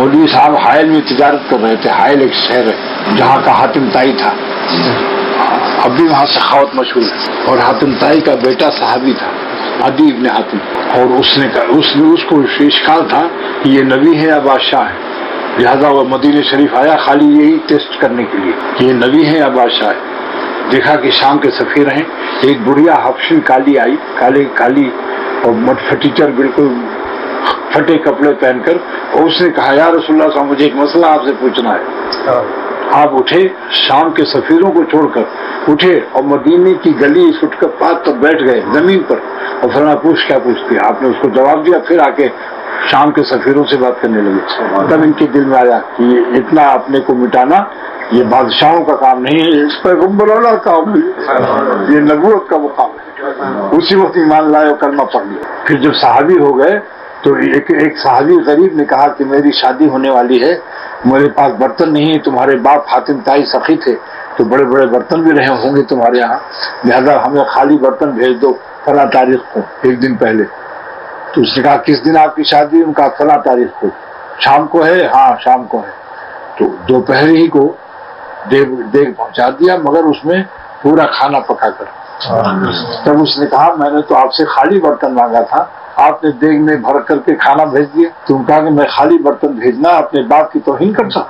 مولوی صاحب حائل میں تجارت کر رہے تھے. حائل ایک شہر ہے جہاں کا حاتم طائی تھا, اب بھی وہاں سخاوت مشہور ہے. اور حاتم طائی کا بیٹا صحابی تھا عدی ابن حاتم, اور اس کو اشکال تھا کہ یہ نبی ہے یا بادشاہ ہے, لہذا وہ مدینہ شریف آیا خالی یہی ٹیسٹ کرنے کے لیے کہ یہ نبی ہے یا بادشاہ ہے. دیکھا کہ شام کے سفیر ہیں. ایک بڑھیا حبشی کالی آئی, کالی اور مٹ فٹیچر, بالکل پھٹے کپڑے پہن کر, اور اس نے کہا یا رسول اللہ صاحب مجھے ایک مسئلہ آپ سے پوچھنا ہے. آپ اٹھے, شام کے سفیروں کو چھوڑ کر اٹھے اور مدینے کی گلی فٹ کر پات تک بیٹھ گئے زمین پر, اور فرمایا پوچھ کیا پوچھتی ہے. آپ نے اس کو جواب دیا, پھر آ کے شام کے سفیروں سے بات کرنے لگے. تب ان کے دل میں آیا کہ یہ اتنا اپنے کو مٹانا یہ بادشاہوں کا کام نہیں ہے, اس پیغمبر والا کام ہے, یہ نبوت کا مقام ہے. اسی وقت ایمان لائے اور کلمہ پڑھ لیا. پھر جب صحابی ہو گئے تو ایک صحابی غریب نے کہا کہ میری شادی ہونے والی ہے, میرے پاس برتن نہیں ہے. تمہارے باپ حاتم طائی سخی تھے تو بڑے بڑے برتن بھی رہے ہوں گے تمہارے یہاں, لہذا ہمیں خالی برتن بھیج دو فلاں تاریخ کو, ایک دن پہلے. تو اس نے کہا کس دن آپ کی شادی؟ ان کا فلاں تاریخ کو. شام کو ہے؟ ہاں شام کو ہے. تو دوپہر ہی کو دیگ پہنچا دیا, مگر اس میں پورا کھانا پکا کر. تب اس نے کہا میں نے تو آپ سے خالی برتن مانگا تھا, آپ نے دیگ میں بھر کر کے کھانا بھیج دیا. تم کہا کہ میں خالی برتن بھیجنا اپنے باپ کی توہین کرتا.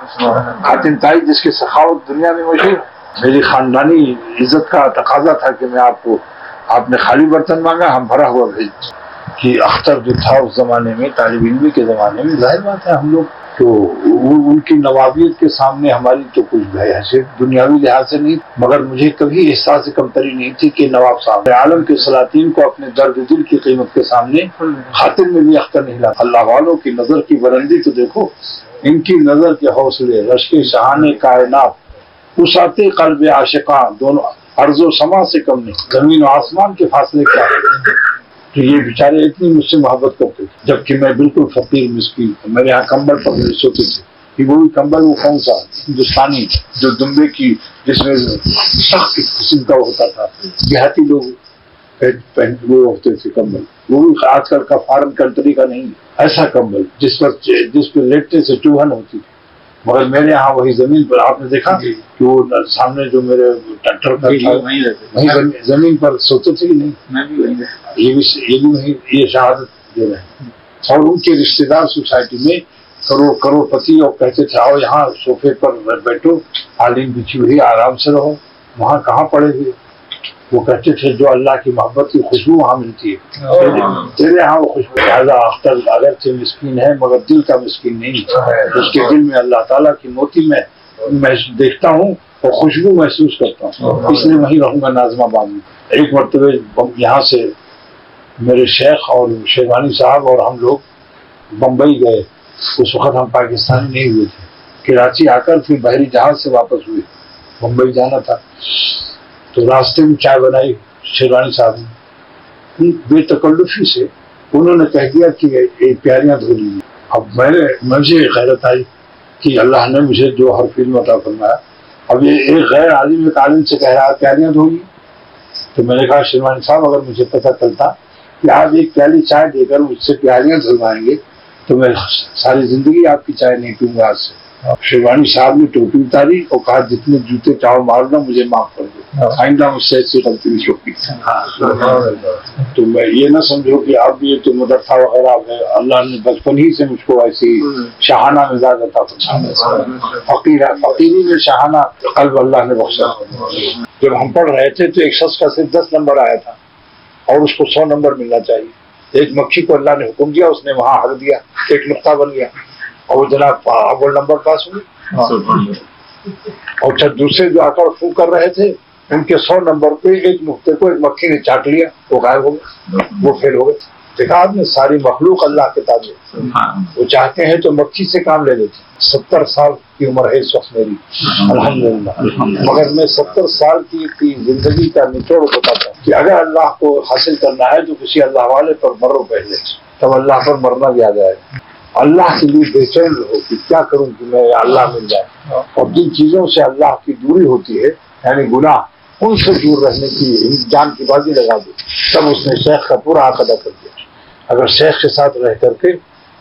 حاتم طائی جس کی سخاوت دنیا میں مشہور, میری خاندانی عزت کا تقاضا تھا کہ میں آپ نے خالی برتن مانگا, ہم بھرا ہوا بھیج. کہ اختر جو تھا اس زمانے میں, طالب علمی کے زمانے میں, ظاہر بات ہے ہم لوگ تو ان کی نوابیت کے سامنے ہماری تو کچھ حیثیت دنیاوی لحاظ سے نہیں, مگر مجھے کبھی احساس کمتری نہیں تھی کہ نواب صاحب عالم کے سلاطین کو اپنے درد دل کی قیمت کے سامنے خاطر میں بھی اختر نہیں لاتا. اللہ والوں کی نظر کی بلندی تو دیکھو, ان کی نظر کے حوصلے, رشک شہان کائنات, وسعت قلب عاشقاں, دونوں ارض و سما سے کم نہیں, زمین و آسمان کے فاصلے کیا ہے. تو یہ بیچارے اتنی مجھ سے محبت کرتے تھے جبکہ میں بالکل فقیر مسکین. میرے یہاں کمبل پر سوتے تھے, کہ وہی کمبل وہ کون سا ہندوستانی جو دمبے کی, جس میں سخت قسم کا ہوتا تھا, دیہاتی لوگ وہ ہوتے تھے کمبل, وہ بھی آج کل کا فارن کنٹری کا نہیں, ایسا کمبل جس پہ لیٹنے سے چوہن ہوتی تھی. مگر میرے یہاں وہی زمین پر آپ نے دیکھا کہ وہ سامنے جو میرے ٹریکٹر کا تھا زمین پر سوتے تھے کہ نہیں, یہ بھی وہی, یہ شہادت دے رہے ہیں. اور ان کے رشتے دار سوسائٹی میں کروڑ پتی, اور کہتے تھے آؤ یہاں صوفے پر بیٹھو, قالین بچھی ہوئی آرام سے رہو. وہاں کہاں پڑے ہوئے, وہ کہتے تھے جو اللہ کی محبت کی خوشبو وہاں ملتی ہے تیرے یہاں وہ خوشبو. لہٰذا اختر اگرچہ مسکین ہے مگر دل کا مسکین نہیں, اس کے دل میں اللہ تعالیٰ کی موتی میں دیکھتا ہوں اور خوشبو محسوس کرتا ہوں, اس لیے وہیں رہوں گا ناظم آباد میں. ایک مرتبہ یہاں سے میرے شیخ اور شیروانی صاحب اور ہم لوگ بمبئی گئے. اس وقت ہم پاکستانی نہیں ہوئے تھے. کراچی آ کر پھر بحری جہاز سے واپس ہوئے, بمبئی جانا تھا. تو راستے میں چائے بنائی شیروانی صاحب نے, بے تکلفی سے انہوں نے کہہ دیا کہ ایک پیاریاں دھو لیجیے. اب مجھے غیرت آئی کہ اللہ نے مجھے جو ہر فلم عطا فرمایا, اب یہ ایک غیر عالم ایک عالم سے کہہ رہا ہے پیاریاں دھو لیجیے. تو میں نے کہا شیروانی صاحب اگر مجھے پتہ چلتا کہ آپ ایک پیالی چائے دے کر مجھ سے پیاریاں دھلوائیں گے تو میں ساری زندگی آپ کی چائے نہیں پیوں گا آج سے. شیروانی صاحب نے ٹوپی اتاری اور کہا جتنے جوتے چاہو مار دو, مجھے معاف کر دو, آئندہ مجھ سے ایسی غلطی نہیں ہوگی. تو میں یہ نہ سمجھو کہ آپ بھی تو مدرسہ وغیرہ ہے, اللہ نے بچپن ہی سے مجھ کو ایسی شاہانہ مزاج عطا فرمایا. فقیری میں شاہانہ قلب اللہ نے بخشا. جب ہم پڑھ رہے تھے تو ایک شخص کا صرف 10 نمبر آیا تھا اور اس کو 100 نمبر ملنا چاہیے. ایک مکھی کو اللہ نے حکم دیا, اس نے وہاں ہر دیا, ایک نقطہ بن گیا اور وہ جناب اول نمبر پاس ہوئے. اور جب دوسرے جو آ کر فو کر رہے تھے ان کے 100 نمبر پہ ایک نقطے کو ایک مکھی نے چاٹ لیا, وہ غائب ہو گئے, وہ فیل ہو گئے. دیکھا آپ نے, ساری مخلوق اللہ کے تابع, وہ چاہتے ہیں تو مکھی سے کام لے لیتے. 70 سال کی عمر ہے اس وقت میری الحمدللہ, مگر میں 70 سال کی زندگی کا نچوڑ بتاتا ہوں کہ اگر اللہ کو حاصل کرنا ہے تو کسی اللہ والے پر مرو پہلے, تب اللہ پر مرنا بھی آ جائے. اللہ کے لیے بے چین رہو کہ کیا کروں کہ میں اللہ مل جائے. اور جن چیزوں سے اللہ کی دوری ہوتی ہے یعنی گناہ, ان سے دور رہنے کی جان کی بازی لگا دو. تب اس نے شیخ کا پورا حق ادا کر دیا. اگر شیخ کے ساتھ رہ کر کے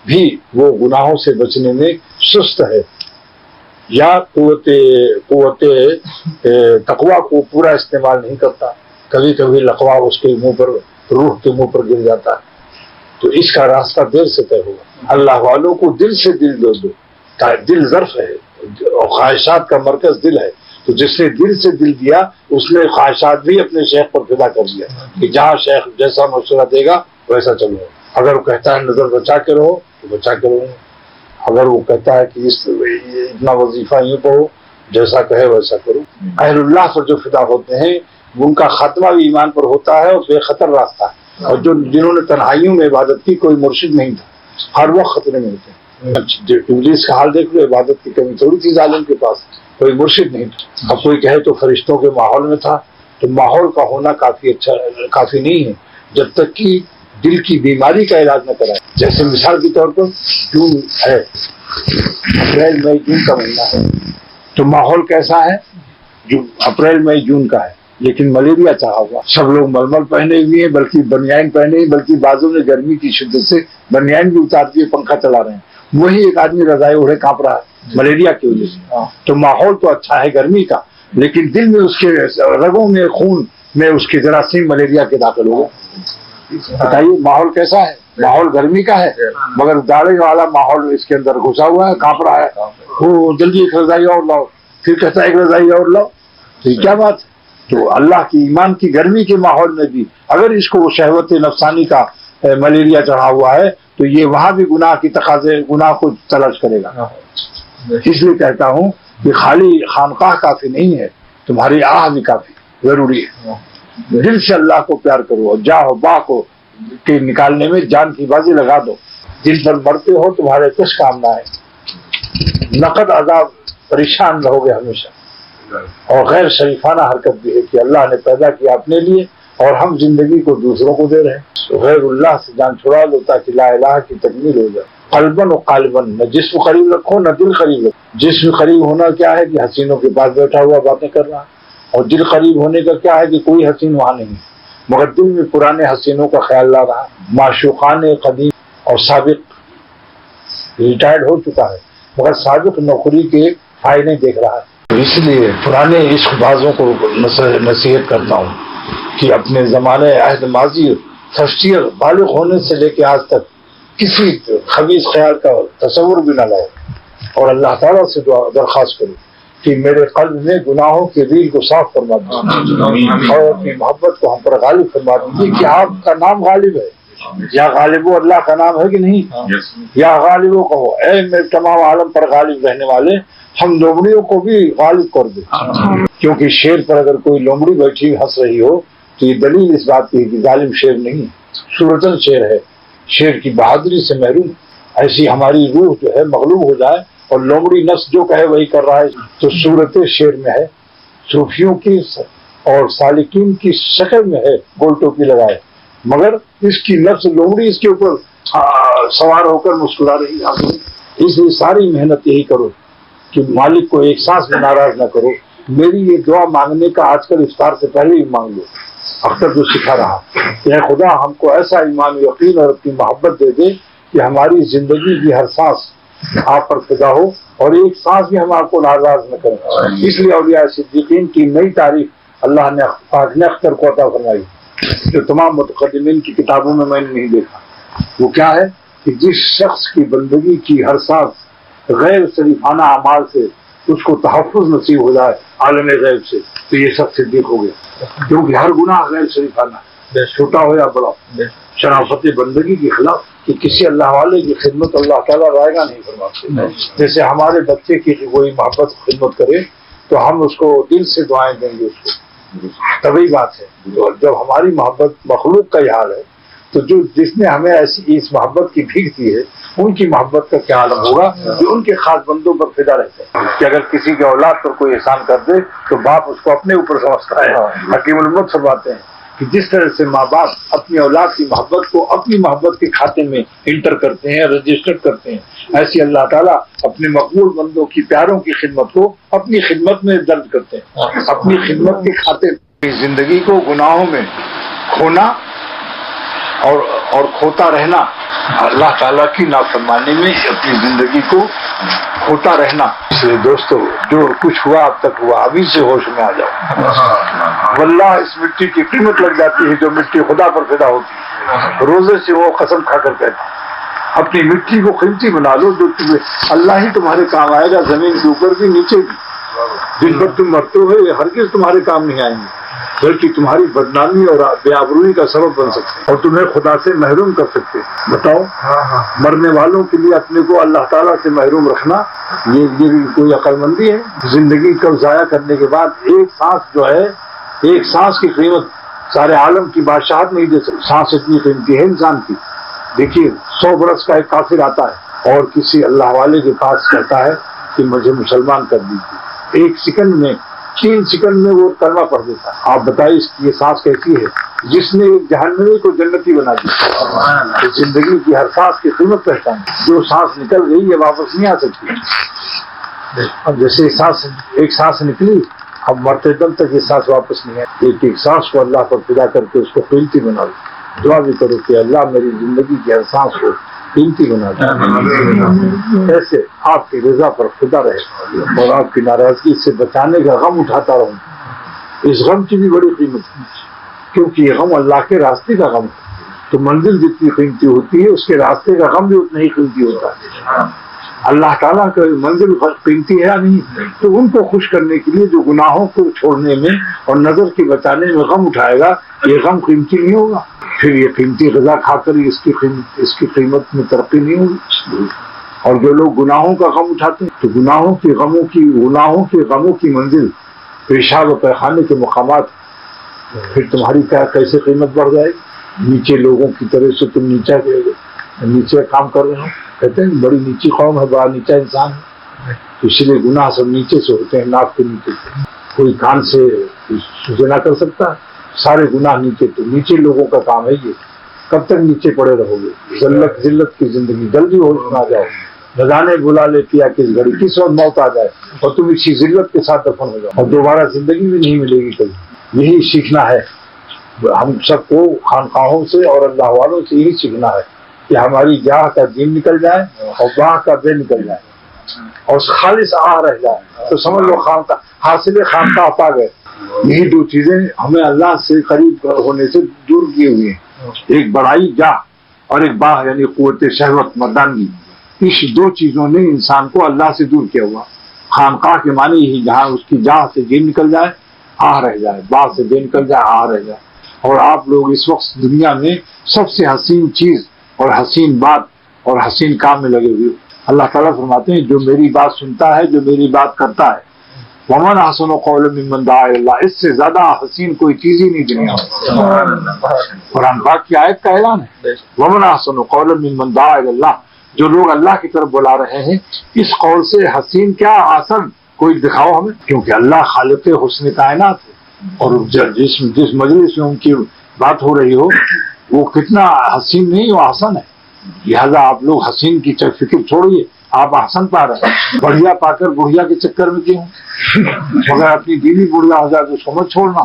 بھی وہ گناہوں سے بچنے میں سست ہے یا قوت تقویٰ کو پورا استعمال نہیں کرتا. کبھی کبھی لقوا اس کے منہ پر، روح کے منہ پر گر جاتا ہے. تو اس کا راستہ دیر سے طے ہوگا. اللہ والوں کو دل سے دل دو. دل ظرف ہے اور خواہشات کا مرکز دل ہے. تو جس نے دل سے دل دیا اس نے خواہشات بھی اپنے شیخ پر فدا کر دیا کہ جہاں شیخ جیسا مشورہ دے گا ویسا چلو. اگر وہ کہتا ہے نظر بچا کے رہو تو بچا کے رہو. اگر وہ کہتا ہے کہ اتنا وظیفہ یوں پڑھو، جیسا کہے ویسا کرو. اہل اللہ پر جو فدا ہوتے ہیں ان کا خاتمہ بھی ایمان پر ہوتا ہے اور بے خطر راستہ ہے. اور جنہوں نے تنہائیوں میں عبادت کی، کوئی مرشد نہیں تھا، ہر وقت خطرے میں ہوتے ہیں. ابلیس کا حال دیکھ لو، عبادت کی کمی تھوڑی تھی ظالم کے پاس، کوئی مرشد نہیں تھا. اب کوئی کہے تو فرشتوں کے ماحول میں تھا. تو ماحول کا ہونا کافی نہیں ہے جب تک کہ دل کی بیماری کا علاج نہ کرائے. جیسے مثال کے طور پر جون ہے، اپریل مئی جون کا مہینہ ہے، تو ماحول کیسا ہے؟ جو اپریل مئی جون کا ہے، لیکن ملیریا چڑھا ہوا. سب لوگ ململ پہنے ہوئے ہیں، بلکہ بنیان پہنے ہیں، بلکہ بازوں نے گرمی کی شدت سے بنیان بھی اتار دیے، پنکھا چلا رہے ہیں. وہی ایک آدمی رضائی اوڑھے کانپ رہا ہے ملیریا کی وجہ سے. تو ماحول تو اچھا ہے گرمی کا، لیکن دل میں اس کے رگوں میں، خون میں اس کے جراثیم ملیریا کے داخل ہو گئے. بتائیے ماحول کیسا ہے؟ ماحول گرمی کا ہے، مگر داڑھی والا ماحول اس کے اندر گھسا ہوا ہے، کانپ رہا ہے. وہ جلدی ایک رضائی اور لاؤ، پھر کہتا ہے ایک رضائی اور لاؤ. تو یہ کیا بات ہے؟ تو اللہ کی ایمان کی گرمی کے ماحول میں بھی اگر اس کو شہوت نفسانی کا ملیریا چڑھا ہوا ہے تو یہ وہاں بھی گناہ کی تقاضے، گناہ کو تلاش کرے گا. اس لیے کہتا ہوں کہ خالی خانقاہ کافی نہیں ہے، تمہاری آہ بھی کافی ضروری ہے. دل سے اللہ کو پیار کرو اور جاہ و باہ کو کے نکالنے میں جان کی بازی لگا دو. جن پر مرتے ہو تمہارے کچھ کام نہ ہے. نقد عذاب پریشان رہو گے ہمیشہ. اور غیر شریفانہ حرکت بھی ہے کہ اللہ نے پیدا کیا اپنے لیے اور ہم زندگی کو دوسروں کو دے رہے ہیں. تو غیر اللہ سے جان چھڑا لو تاکہ لا الہ کی تکمیل ہو جائے. قلباً و قالباً، نہ جسم قریب رکھو نہ دل قریب رکھو. جسم قریب ہونا کیا ہے کہ حسینوں کے پاس بیٹھا ہوا باتیں کر رہا، اور دل قریب ہونے کا کیا ہے کہ کوئی حسین وہاں نہیں، مگر دل میں پرانے حسینوں کا خیال لا رہا. معشوقان قدیم اور سابق ریٹائرڈ ہو چکا ہے مگر سابق نوکری کے فائدے دیکھ رہا ہے. اس لیے پرانے عشق بازوں کو نصیحت کرتا ہوں کہ اپنے زمانے عہد ماضی فرسٹ ایئر بالغ ہونے سے لے کے آج تک کسی خبیث خیال کا تصور بھی نہ لاؤ، اور اللہ تعالیٰ سے درخواست کرو کہ میرے قلب میں گناہوں کے ریل کو صاف فرما دیجیے اور اپنی محبت کو ہم پر غالب فرما دیجیے. کہ آپ کا نام غالب ہے، یا غالب و اللہ کا نام ہے کہ نہیں؟ یا غالب و کہو اے میرے تمام عالم پر غالب رہنے والے، ہم لومڑیوں کو بھی غالب کر دے. کیونکہ شیر پر اگر کوئی لومڑی بیٹھی ہنس رہی ہو تو یہ دلیل اس بات کی ہے کہ ظالم شیر نہیں، صورتاً شیر ہے، شیر کی بہادری سے محروم. ایسی ہماری روح جو ہے مغلوب ہو جائے اور لومڑی نفس جو کہے وہی کر رہا ہے تو صورت شیر میں ہے. صوفیوں کی اور سالکین کی شکل میں ہے گول ٹوپی لگائے، مگر اس کی نفس لومڑی اس کے اوپر سوار ہو کر مسکرا رہی ہے. اس لیے ساری محنت یہی کرو کہ مالک کو ایک سانس میں ناراض نہ کرو. میری یہ دعا مانگنے کا آج کل افطار سے پہلے ہی مانگ لو. اختر جو سکھا رہا کہ اے خدا ہم کو ایسا ایمان یقین اور اپنی محبت دے دے کہ ہماری زندگی کی ہر سانس آپ پر فدا ہو اور ایک سانس بھی ہم آپ کو ناراض نہ کریں. اس لیے اولیاء صدیقین کی نئی تعریف اللہ نے پاک نے اختر کو عطا فرمائی جو تمام متقدمین کی کتابوں میں نے نہیں دیکھا. وہ کیا ہے کہ جس شخص کی بندگی کی ہر سانس غیر شریفانہ اعمال سے اس کو تحفظ نصیب ہو جائے عالم غیب سے تو یہ سب صدیق ہو گیا. کیونکہ ہر گناہ غیر شریفانہ چھوٹا ہو یا بڑا شرافت بندگی کے خلاف کہ کسی اللہ والے کی خدمت اللہ تعالیٰ رائے گا نہیں فرماتے. جیسے ہمارے بچے کی کوئی محبت خدمت کرے تو ہم اس کو دل سے دعائیں دیں گے اس کو، طبعی بات ہے. جب ہماری محبت مخلوق کا یہ حال ہے تو جس نے ہمیں ایسی اس محبت کی بھیک دی ہے ان کی محبت کا کیا عالم ہوگا جو ان کے خاص بندوں پر فدا رہتے ہیں. کہ اگر کسی کے اولاد پر کوئی احسان کر دے تو باپ اس کو اپنے اوپر سمجھتا ہے. حکیم المت فرماتے ہیں کہ جس طرح سے ماں باپ اپنی اولاد کی محبت کو اپنی محبت کے کھاتے میں انٹر کرتے ہیں، رجسٹر کرتے ہیں، ایسی اللہ تعالیٰ اپنے مقبول بندوں کی پیاروں کی خدمت کو اپنی خدمت میں درج کرتے ہیں، اپنی خدمت کے کھاتے میں. زندگی کو گناہوں میں کھونا اور کھوتا رہنا اللہ تعالیٰ کی نافرمانی میں اپنی زندگی کو کھوتا رہنا. اس لیے دوستو جو کچھ ہوا اب تک ہوا، ابھی سے ہوش میں آ جاؤ. واللہ اس مٹی کی قیمت لگ جاتی ہے جو مٹی خدا پر فدا ہوتی ہے. روزے سے وہ قسم کھا کر کہتا اپنی مٹی کو قیمتی بنا لو جو تمہیں اللہ ہی تمہارے کام آئے گا، زمین کے اوپر بھی نیچے بھی. جن پر تم مرتے ہو یہ ہرگز تمہارے کام نہیں آئیں گے، بلکہ تمہاری بدنامی اور بے آبروئی کا سبب بن سکتے اور تمہیں خدا سے محروم کر سکتے. بتاؤ، مرنے والوں کے لیے اپنے کو اللہ تعالیٰ سے محروم رکھنا یہ کوئی عقل مندی ہے؟ زندگی کو ضائع کرنے کے بعد ایک سانس جو ہے، ایک سانس کی قیمت سارے عالم کی بادشاہت نہیں دے سکتی. سانس اتنی قیمتی ہے انسان کی. دیکھیے 100 برس کا ایک کافر آتا ہے اور کسی اللہ والے کے پاس کہتا ہے کہ مجھے مسلمان کر دیجیے. 1 سیکنڈ میں 3 سیکنڈ میں وہ کلمہ پڑھ دیتا ہے. آپ بتائیے یہ سانس کیسی ہے جس نے ایک جہنمی کو جنتی بنا دی. زندگی کی ہر سانس کی قیمت پہچانے. جو سانس نکل گئی یہ واپس نہیں آ سکتی. اب جیسے ایک سانس نکلی، اب مرتے دم تک یہ سانس واپس نہیں آئی. ایک سانس کو اللہ پر فدا کر کے اس کو قیمتی بنا دو. دعا بھی کرو کہ اللہ میری زندگی کی ہر سانس کو قیمتی بنا دو. ایسے آپ کی رضا پر فدا رہے اور آپ کی ناراضگی سے بچانے کا غم اٹھاتا رہوں. اس غم کی بھی بڑی قیمت ہے کیونکہ یہ غم اللہ کے راستے کا غم ہے. تو منزل جتنی قیمتی ہوتی ہے اس کے راستے کا غم بھی اتنا ہی قیمتی ہوتا ہے. اللہ تعالیٰ کا منزل قیمتی ہے یا نہیں؟ تو ان کو خوش کرنے کے لیے جو گناہوں کو چھوڑنے میں اور نظر کے بچانے میں غم اٹھائے گا، یہ غم قیمتی نہیں ہوگا. پھر یہ قیمتی غذا کھا کر اس کی قیمت میں ترقی نہیں ہوگی. اور جو لوگ گناہوں کا غم اٹھاتے ہیں تو گناہوں کے غموں کی منزل پیشاب و پیخانے کے مقامات، پھر تمہاری کیسے قیمت بڑھ جائے گی. نیچے لوگوں کی طرح سے تم نیچے کام کر رہے ہو. کہتے ہیں بڑی نیچی قوم ہے، بڑا نیچا انسان ہے. اس لیے گناہ سب نیچے سے ہوتے ہیں، ناک کے نیچے سے. کوئی کان سے زنا کر سکتا ہے؟ سارے گناہ نیچے. تو نیچے لوگوں کا کام ہے یہ. کب تک نیچے پڑے رہو گے؟ ذلت کی زندگی. جلدی ہوش میں آ جاؤ. نہ جانے بلا لے کیا کس گھڑی کس وقت موت آ جائے اور تم اسی ذلت کے ساتھ دفن ہو جاؤ اور دوبارہ زندگی بھی نہیں ملے گی کبھی. یہی سیکھنا ہے ہم سب کو خانقاہوں سے اور اللہ والوں سے. یہی سیکھنا ہے کہ ہماری جاہ کا دین نکل جائے اور باہ کا بے نکل جائے اور خالص آہ رہ جائے تو سمجھ لو حاصل خانقاہ پا گئے. یہی 2 چیزیں ہمیں اللہ سے قریب ہونے سے دور کیے ہوئے ہیں. ایک بڑائی جاہ اور ایک باہ یعنی قوت شہوت مردانگی. اس 2 چیزوں نے انسان کو اللہ سے دور کیا ہوا. خانقاہ کے معنی یہی جہاں اس کی جاہ سے دین نکل جائے آہ رہ جائے، باہ سے دین نکل جائے آہ رہ جائے. اور آپ لوگ اس وقت دنیا میں سب سے حسین چیز اور حسین بات اور حسین کام میں لگے ہوئے. اللہ تعالیٰ فرماتے ہیں جو میری بات سنتا ہے، جو میری بات کرتا ہے، ومن احسن قولا ممن دعا الی اللہ، اس سے زیادہ حسین کوئی چیز ہی نہیں دنیا میں. قرآن پاک کی آیت کا اعلان ہے، ومن احسن قولا ممن دعا الی اللہ. جو لوگ اللہ کی طرف بلا رہے ہیں، اس قول سے حسین کیا آسن کوئی دکھاؤ ہمیں. کیونکہ اللہ خالق حسن کائنات ہے اور جس مجلس میں ان کی بات ہو رہی ہو وہ کتنا حسین نہیں، وہ حسن ہے. لہذا آپ لوگ حسین کی فکر چھوڑیے، آپ احسن پا رہے ہیں. بڑھیا پا کر بڑھیا کے چکر میں کیوں؟ اگر اپنی دینی بڑھیا ہو جائے تو اس کو مت چھوڑنا.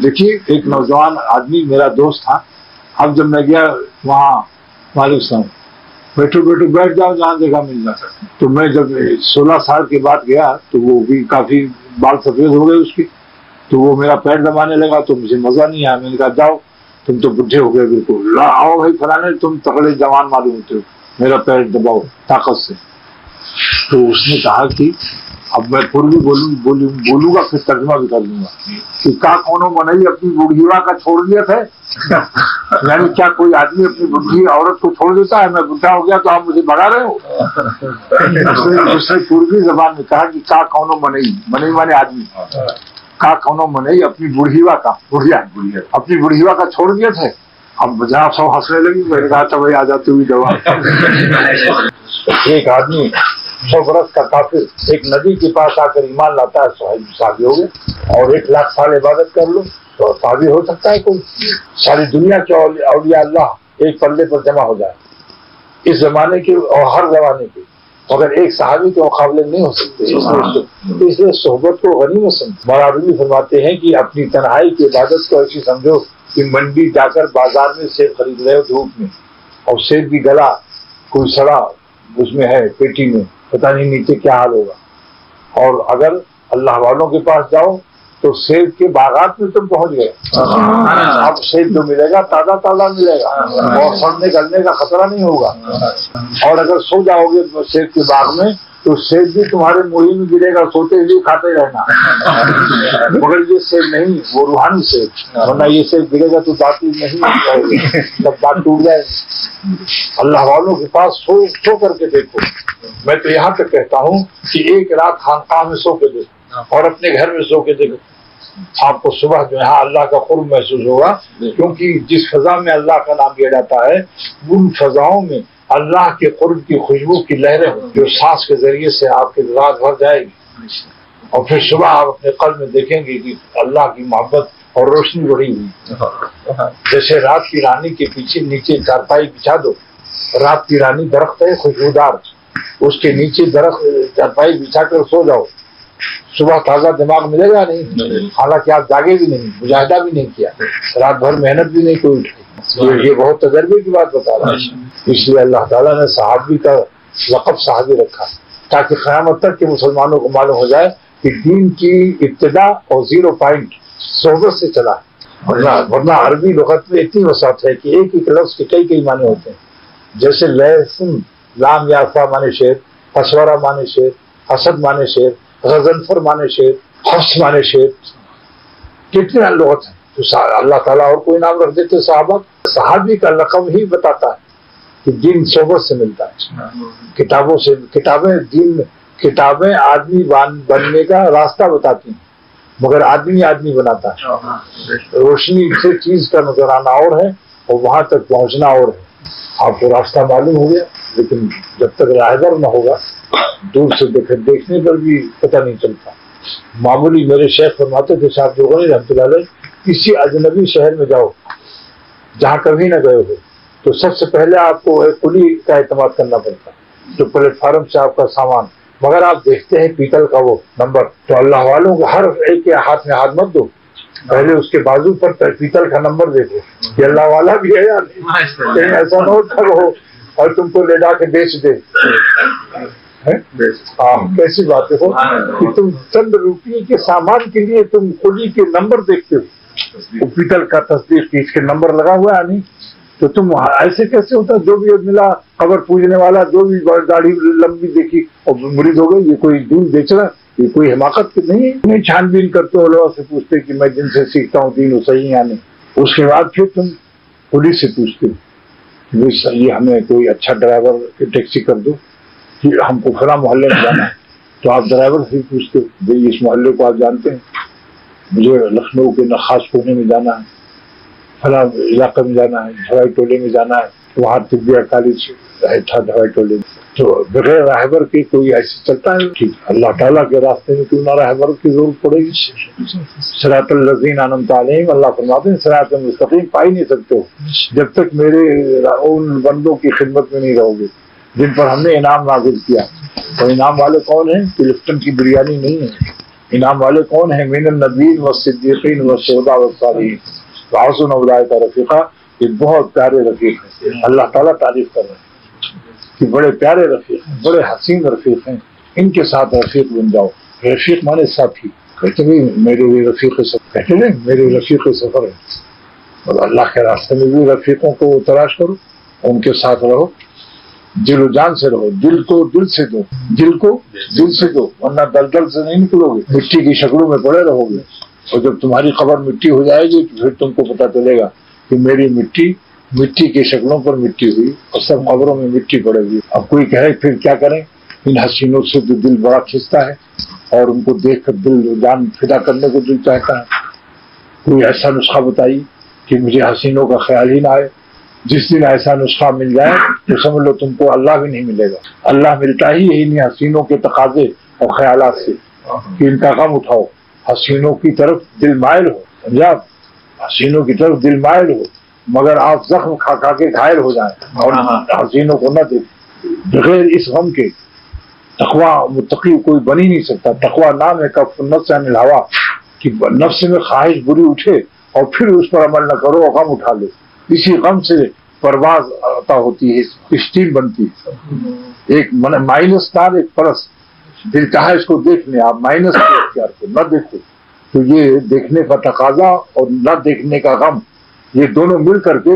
دیکھیے ایک نوجوان آدمی میرا دوست تھا. اب جب میں گیا وہاں وعلیکم السلام بیٹھو بیٹھ جاؤ جہاں جگہ مل جائے. تو میں جب 16 سال کے بعد گیا تو وہ بھی کافی بال سفید ہو گئے اس کی. تو وہ میرا پیر دبانے لگا تو مجھے مزہ نہیں آیا. میں نے کہا جاؤ تم تو بڈھے ہو گئے بالکل، آؤ بھائی فلانے تم تگڑے جوان معلوم ہوتے ہو، میرا پیر دباؤ طاقت سے. تو اس نے کہا کہ اب میں پھر بھی بولوں گا پھر ترجمہ بھی کر لوں گا کہ کا کونوں منئی اپنی بڑھیوا کا چھوڑ دیا تھا. یعنی کیا کوئی آدمی اپنی بڈھی عورت کو چھوڑ دیتا ہے؟ میں بڈھا ہو گیا تو آپ مجھے بھگا رہے ہو. اس نے پوری زبان میں کہا کہ کا کونوں منئی مانے آدمی، کا کونوں منئی اپنی بڑھیوا کا اپنی بڑھیوا کا چھوڑ دیا تھے. اب جہاں سب ہنسنے لگی. میں نے کہا تھا بھائی آ جاتی ہوئی دوا. ایک آدمی 100 برس کا کافر ایک ندی کے پاس آ کر ایمان لاتا ہے، صحابی ہو گئے. اور 1 لاکھ سال عبادت کر لو تو صحابی ہو سکتا ہے کوئی. ساری دنیا کے اولیاء اللہ ایک پلے پر جمع ہو جائے اس زمانے کے اور ہر زمانے کے. مگر ایک صحابی کے مقابلے نہیں ہو سکتے، اس لیے صحبت کو غنیمت سمجھو۔ مولانا فرماتے ہیں کہ اپنی تنہائی کی عبادت کو ایسی سمجھو کہ منڈی جا کر بازار میں سیب خرید رہے ہو دھوپ میں، اور سیب بھی گلا، کوئی سڑا اس میں ہے پیٹی میں، پتہ نہیں نیچے کیا حال ہوگا۔ اور اگر اللہ والوں کے پاس جاؤ تو سیب کے باغات میں تم پہنچ گئے، اب سیب جو ملے گا تازہ تازہ ملے گا اور سڑنے گلنے کا خطرہ نہیں ہوگا۔ اور اگر سو جاؤ گے سیب کے باغ میں تو سیب بھی تمہارے منہ میں گرے گا، سوتے ہوئے کھاتے رہنا، مگر یہ سیب نہیں، وہ روحانی سیب، ورنہ یہ سیب گرے گا تو دانت نہیں رہے گا، سب دانت ٹوٹ جائے گا۔ اللہ والوں کے پاس سو کر کے دیکھو۔ میں تو یہاں تک کہتا ہوں کہ ایک رات خانقاہ میں سو کے دیکھو اور اپنے گھر میں سو کے دیکھو، آپ کو صبح جو یہاں اللہ کا قرب محسوس ہوگا، کیونکہ جس فضا میں اللہ کا نام لیا جاتا ہے ان فضاؤں میں اللہ کے قرب کی خوشبو کی لہریں جو سانس کے ذریعے سے آپ کے رات بھر جائے گی، اور پھر صبح آپ اپنے قلب میں دیکھیں گے کہ اللہ کی محبت اور روشنی بڑھی ہوئی۔ جیسے رات کی رانی کے پیچھے نیچے چارپائی بچھا دو، رات کی رانی درخت ہے خوشبودار، اس کے نیچے درخت چارپائی بچھا کر سو جاؤ، صبح تازہ دماغ ملے گا نہیں، حالانکہ آپ جاگے بھی نہیں، مجاہدہ بھی نہیں کیا، رات بھر محنت بھی نہیں کوئی اٹھی۔ یہ بہت تجربے کی بات بتا رہا ہے۔ اس لیے اللہ تعالیٰ نے صحابی کا لقب صحابی رکھا تاکہ قیامت تک کے مسلمانوں کو معلوم ہو جائے کہ دین کی ابتدا اور 0 پوائنٹ صحبت سے چلا ہے۔ ورنہ عربی لغت میں اتنی وسعت ہے کہ ایک ایک لفظ کے کئی معنی ہوتے ہیں، جیسے لہسن لام یافا مانے شیر، اسورا مانے شیر، اسد مانے شیر، غضنفر مانے شیر، حفص مانے شیر، کتنے لغت ہیں۔ تو اللہ تعالیٰ اور کوئی نام رکھ دیتے صحابہ، صحابی کا لقب ہی بتاتا ہے کہ دین صحبت سے ملتا ہے، کتابوں سے، کتابیں آدمی بننے کا راستہ بتاتی ہیں مگر آدمی بناتا ہے۔ روشنی سے چیز کا نظر آنا اور ہے اور وہاں تک پہنچنا اور ہے۔ آپ کو راستہ معلوم ہو گیا، لیکن جب تک راہبر نہ ہوگا دور سے دیکھنے پر بھی پتہ نہیں چلتا۔ معمولی میرے شیخ فرماتے تھے صاحب جو رحمۃ اللہ علیہ، کسی اجنبی شہر میں جاؤ جہاں کبھی نہ گئے ہو تو سب سے پہلے آپ کو ایک کلی کا اعتماد کرنا پڑتا ہے، جو پلیٹ فارم سے آپ کا سامان، مگر آپ دیکھتے ہیں پیتل کا وہ نمبر، تو اللہ والوں کو ہر ایک کے ہاتھ میں ہاتھ مت دو، پہلے اس کے بازو پر پیتل کا نمبر دیکھو کہ اللہ والا بھی ہے یا نہیں، کہیں ایسا نہ ہو اور تم کو لے جا کے بیچ دے۔ کیسی بات ہے کہ تم چند روپیے کے سامان کے لیے تم کلی کے نمبر دیکھتے ہو، وہ پیتل کا تصدیق کی اس کے نمبر لگا ہوا ہے نہیں، تو تم ایسے کیسے ہوتا، جو بھی ملا قبر پوجنے والا، جو بھی داڑھی لمبی دیکھی اور مرید ہو گئی، یہ کوئی دین بیچنا، یہ کوئی حماقت نہیں ہے۔ نہیں چھان بین کرتے ہو، لوگوں سے پوچھتے کہ میں جن سے سیکھتا ہوں دین وہ صحیح یا نہیں، اس کے بعد پھر تم پولیس سے پوچھتے ہو یہ ہمیں کوئی اچھا ڈرائیور ٹیکسی کر دو کہ ہم کو فلاں محلے میں جانا ہے، تو آپ ڈرائیور سے پوچھتے بھائی اس محلے کو آپ جانتے ہیں، مجھے لکھنؤ کے نخاس کونے میں جانا ہے، فلاں علاقے میں جانا ہے، ہوائی ٹولے میں جانا ہے، وہاں طبیہ کالج تھا ہوائی ٹولے میں، تو بغیر راہبر کے کوئی ایسے چلتا ہے؟ ٹھیک، اللہ تعالیٰ کے راستے میں کیوں نہ راہبر کی ضرورت پڑے گی؟ صراط الذین انعمت علیہم، اللہ فرماتے ہیں صراط مستقیم پا ہی نہیں سکتے ہو جب تک میرے ان بندوں کی خدمت میں نہیں رہو گے جن پر ہم نے انعام نازل کیا۔ اور انعام والے کون ہیں؟ کہ لفٹن کی بریانی نہیں ہے، انعام والے کون ہیں؟ من النبیین والصدیقین والشہداء والصالحین وحسن اولئک رفیقا، یہ بہت پیارے رفیق ہیں، اللہ تعالیٰ تعریف کر رہے ہیں کہ بڑے پیارے رفیق ہیں، بڑے حسین رفیق ہیں، ان کے ساتھ رفیق بن جاؤ۔ رفیق مانے ساتھی، کہتے ہیں میرے لیے رفیق سفر، کہتے ہیں میرے رفیق سفر ہے، اور اللہ کے راستے میں بھی رفیقوں کو تلاش کرو، ان کے ساتھ رہو، دل و جان سے رہو، دل کو دل سے دو، دل کو دل سے دو، ورنہ دلدل سے نہیں نکلو گے، مٹی کی شکلوں میں پڑے رہو گے، اور جب تمہاری قبر مٹی ہو جائے گی تو پھر تم کو پتہ چلے گا کہ میری مٹی کی شکلوں پر مٹی ہوئی اور سب قبروں میں مٹی پڑے گی۔ اب کوئی کہے پھر کیا کریں؟ ان حسینوں سے تو دل بڑا کھنچتا ہے اور ان کو دیکھ کر دل جان فدا کرنے کو دل چاہتا ہے، کوئی ایسا نسخہ بتائی کہ مجھے حسینوں کا خیال ہی نہ آئے۔ جس دن ایسا نسخہ مل جائے تو سمجھ لو تم کو اللہ بھی نہیں ملے گا، اللہ ملتا ہی یہی نہیں حسینوں کے تقاضے اور خیالات سے کہ ان کا غم اٹھاؤ، حسینوں کی طرف دل مائل ہو، سمجھا؟ حسینوں کی طرف دل مائل ہو مگر آپ زخم کھا کے گھائل ہو جائیں اور حسینوں کو نہ دیکھیں، بغیر اس غم کے تقوی متقی کوئی بن ہی نہیں سکتا. تقوی نام ہے کف النفس عن الہوا کہ نفس میں خواہش بری اٹھے اور پھر اس پر عمل نہ کرو اور غم اٹھا لو. اسی غم سے پرواز عطا ہوتی ہے، اسٹیم بنتی ہے. ایک مائنس تار ایک پلس، دل چاہے اس کو دیکھ لیں آپ، مائنس کو اختیار کو نہ دیکھو تو یہ دیکھنے کا تقاضا اور نہ دیکھنے کا غم، یہ دونوں مل کر کے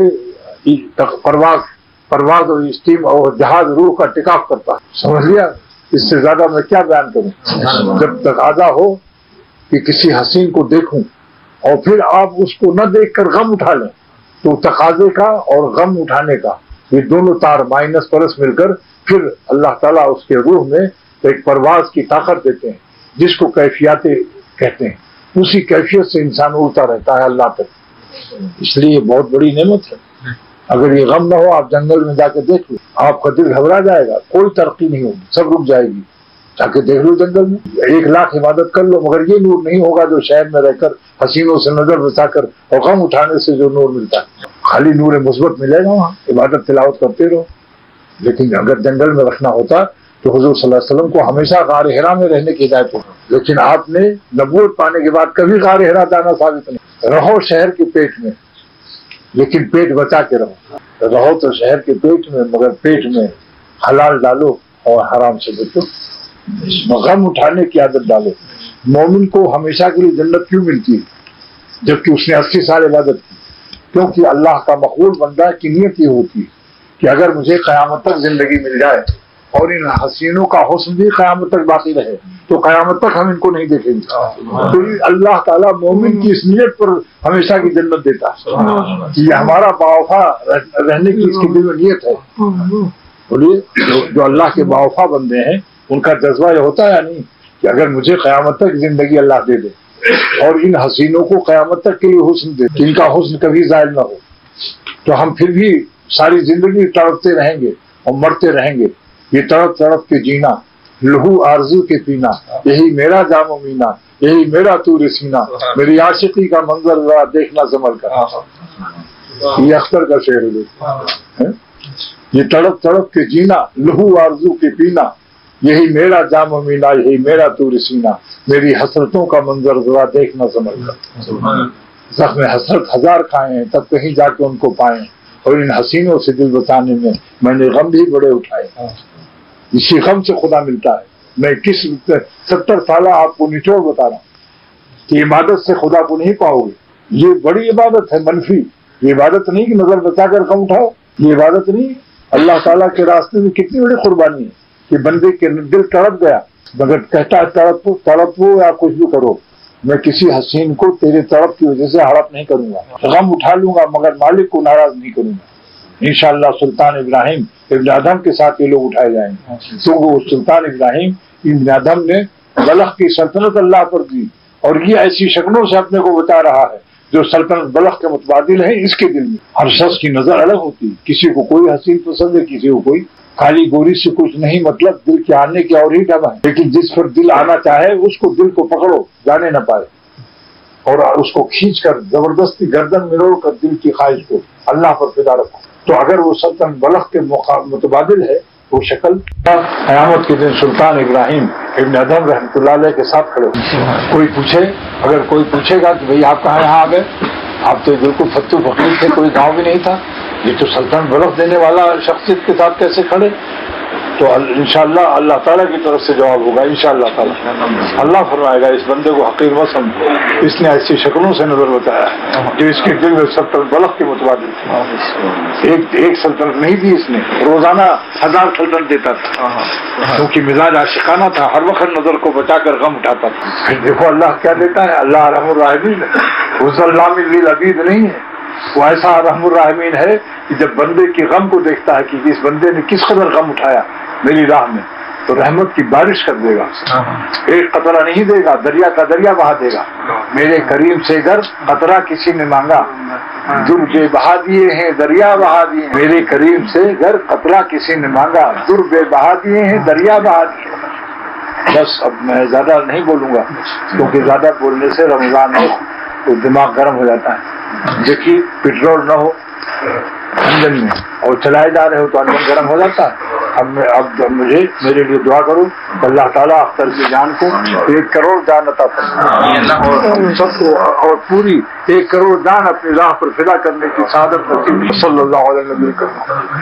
پرواز اور اسٹیم اور جہاز روح کا ٹکاف کرتا ہے. سمجھ لیا؟ اس سے زیادہ میں کیا بیان کروں. جب تقاضا ہو کہ کسی حسین کو دیکھوں اور پھر آپ اس کو نہ دیکھ کر غم اٹھا لیں تو تقاضے کا اور غم اٹھانے کا یہ دونوں تار مائنس پلس مل کر پھر اللہ تعالیٰ اس کے روح میں ایک پرواز کی طاقت دیتے ہیں جس کو کیفیات کہتے ہیں. اسی کیفیت سے انسان اڑتا رہتا ہے اللہ تک. اس لیے یہ بہت بڑی نعمت ہے. اگر یہ غم نہ ہو آپ جنگل میں جا کے دیکھ لو، آپ کا دل گھبرا جائے گا، کوئی ترقی نہیں ہوگی، سب رک جائے گی. جا کے دیکھ لو جنگل میں 1,00,000 عبادت کر لو مگر یہ نور نہیں ہوگا جو شہر میں رہ کر حسینوں سے نظر بچا کر اور غم اٹھانے سے جو نور ملتا ہے. خالی نور مثبت ملے گا وہاں، عبادت تلاوت کرتے رہو. لیکن اگر جنگل میں رکھنا ہوتا تو حضور صلی اللہ علیہ وسلم کو ہمیشہ غار حرا میں رہنے کی ہدایت ہوتی. لیکن آپ نے نبوت پانے کے بعد کبھی غار حرا جانا ثابت نہیں. رہو شہر کے پیٹ میں لیکن پیٹ بچا کے رہو. رہو تو شہر کے پیٹ میں مگر پیٹ میں حلال ڈالو اور حرام سے بچو. غم اٹھانے کی عادت ڈالو. مومن کو ہمیشہ کے لیے جنت کیوں ملتی ہے جبکہ اس نے 80 سال عبادت کی؟ کیونکہ اللہ کا مقبول بندہ کی نیت یہ ہوتی ہے کہ اگر مجھے قیامت تک زندگی مل جائے اور ان حسینوں کا حسن بھی قیامت تک باقی رہے تو قیامت تک ہم ان کو نہیں دیکھیں گے. تو اللہ تعالیٰ مومن کی اس نیت پر ہمیشہ کی جنت دیتا ہے. یہ ہمارا باوفا رہنے کی اس کی دل میں نیت ہے. بولیے جو اللہ کے باوفا بندے ہیں ان کا جذبہ یہ ہوتا ہے یا نہیں کہ اگر مجھے قیامت تک زندگی اللہ دے دے اور ان حسینوں کو قیامت تک کے لیے حسن دے کہ ان کا حسن کبھی ظاہر نہ ہو تو ہم پھر بھی ساری زندگی تڑپتے رہیں گے اور مرتے رہیں گے. یہ تڑپ تڑپ کے جینا، لہو آرزو کے پینا، یہی میرا جام و مینا، یہی میرا طور سینہ، میری عاشقی کا منظر ذرا دیکھنا سنبھل کر. یہ اختر کا شعر ہے. یہ تڑپ تڑپ کے جینا، لہو آرزو کے پینا، یہی میرا جام و مینا، یہی میرا طور سینہ، میری حسرتوں کا منظر ذرا دیکھنا سنبھل کر. زخم حسرت 1000 کھائے ہیں تب کہیں جا کے ان کو پائیں اور ان حسینوں سے دل بچانے میں نے غم بھی بڑے اٹھائے. اسی غم سے خدا ملتا ہے. میں 70 سالہ آپ کو نچوڑ بتا رہا ہوں کہ عبادت سے خدا کو نہیں پاؤ گے. یہ بڑی عبادت ہے منفی. یہ عبادت نہیں کہ نظر بچا کر غم اٹھاؤ. یہ عبادت نہیں. اللہ تعالیٰ کے راستے میں کتنی بڑی قربانی ہے کہ بندے کے دل تڑپ گیا مگر کہتا ہے تڑپو یا کچھ بھی کرو، میں کسی حسین کو تیرے تڑپ کی وجہ سے ہڑپ نہیں کروں گا. غم اٹھا لوں گا مگر مالک کو ناراض نہیں کروں گا. انشاءاللہ سلطان ابراہیم ابن ادم کے ساتھ یہ لوگ اٹھائے جائیں گے. تو وہ سلطان ابراہیم ابن ادم نے بلخ کی سلطنت اللہ پر دی اور یہ ایسی شکلوں سے اپنے کو بتا رہا ہے جو سلطنت بلخ کے متبادل ہیں. اس کے دل میں ہر شخص کی نظر الگ ہوتی ہے. کسی کو کوئی حسین پسند ہے، کسی کو کوئی. کالی گوری سے کچھ نہیں مطلب، دل کے آنے کی اور ہی ڈبا ہے. لیکن جس پر دل آنا چاہے اس کو دل کو پکڑو، جانے نہ پائے اور اس کو کھینچ کر زبردستی گردن میں روڑ کر دل کی خواہش کو اللہ پر فدا رکھو. تو اگر وہ سلطنت بلخ کے متبادل ہے وہ شکل قیامت کے دن سلطان ابراہیم ابن ادم رحمۃ اللہ علیہ کے ساتھ کھڑے. کوئی پوچھے، اگر کوئی پوچھے گا کہ بھئی آپ کہاں یہاں آ گئے، آپ تو بالکل فتو فقیر تھے، کوئی گاؤں بھی نہیں تھا، یہ تو سلطنت بلخ دینے والا شخصیت کے ساتھ کیسے کھڑے؟ تو انشاءاللہ اللہ تعالیٰ کی طرف سے جواب ہوگا. انشاءاللہ تعالیٰ اللہ فرمائے گا اس بندے کو حقیر مت سمجھو، اس نے ایسی شکلوں سے نظر بتایا جو اس کے دل میں سلطنت بلخ کے متبادل تھی. ایک سلطنت نہیں دی، اس نے روزانہ 1000 سلطنت دیتا تھا کیونکہ مزاج عاشقانہ تھا، ہر وقت نظر کو بچا کر غم اٹھاتا تھا. پھر دیکھو اللہ کیا دیتا ہے. اللہ رحم الراحمین ہے، وہ ظلام للعبید نہیں ہے. وہ ایسا رحم الرحمین ہے کہ جب بندے کی غم کو دیکھتا ہے کہ اس بندے نے کس قدر غم اٹھایا میری راہ میں تو رحمت کی بارش کر دے گا. ایک قطرہ نہیں دے گا، دریا کا دریا بہا دے گا. میرے کریم سے گر قطرہ کسی نے مانگا، در بے بہا دیے ہیں دریا بہا دیے. میرے کریم سے گر قطرہ کسی نے مانگا، در بے بہا دیے ہیں دریا بہا دیے. بس اب میں زیادہ نہیں بولوں گا کیونکہ زیادہ بولنے سے رمضان میں تو دماغ گرم ہو جاتا ہے. دیکھیے پٹرول نہ ہو انجن میں اور چلائے جا رہے ہو تو انجن گرم ہو جاتا ہے. اب مجھے میرے لیے دعا کرو، اللہ تعالیٰ اختر کی جان کو 1 کروڑ دان عطا فرمائے اور ہم سب کو اور پوری 1 کروڑ دان اپنی راہ پر فدا کرنے کی سعادت نصیب صلی اللہ علیہ وسلم.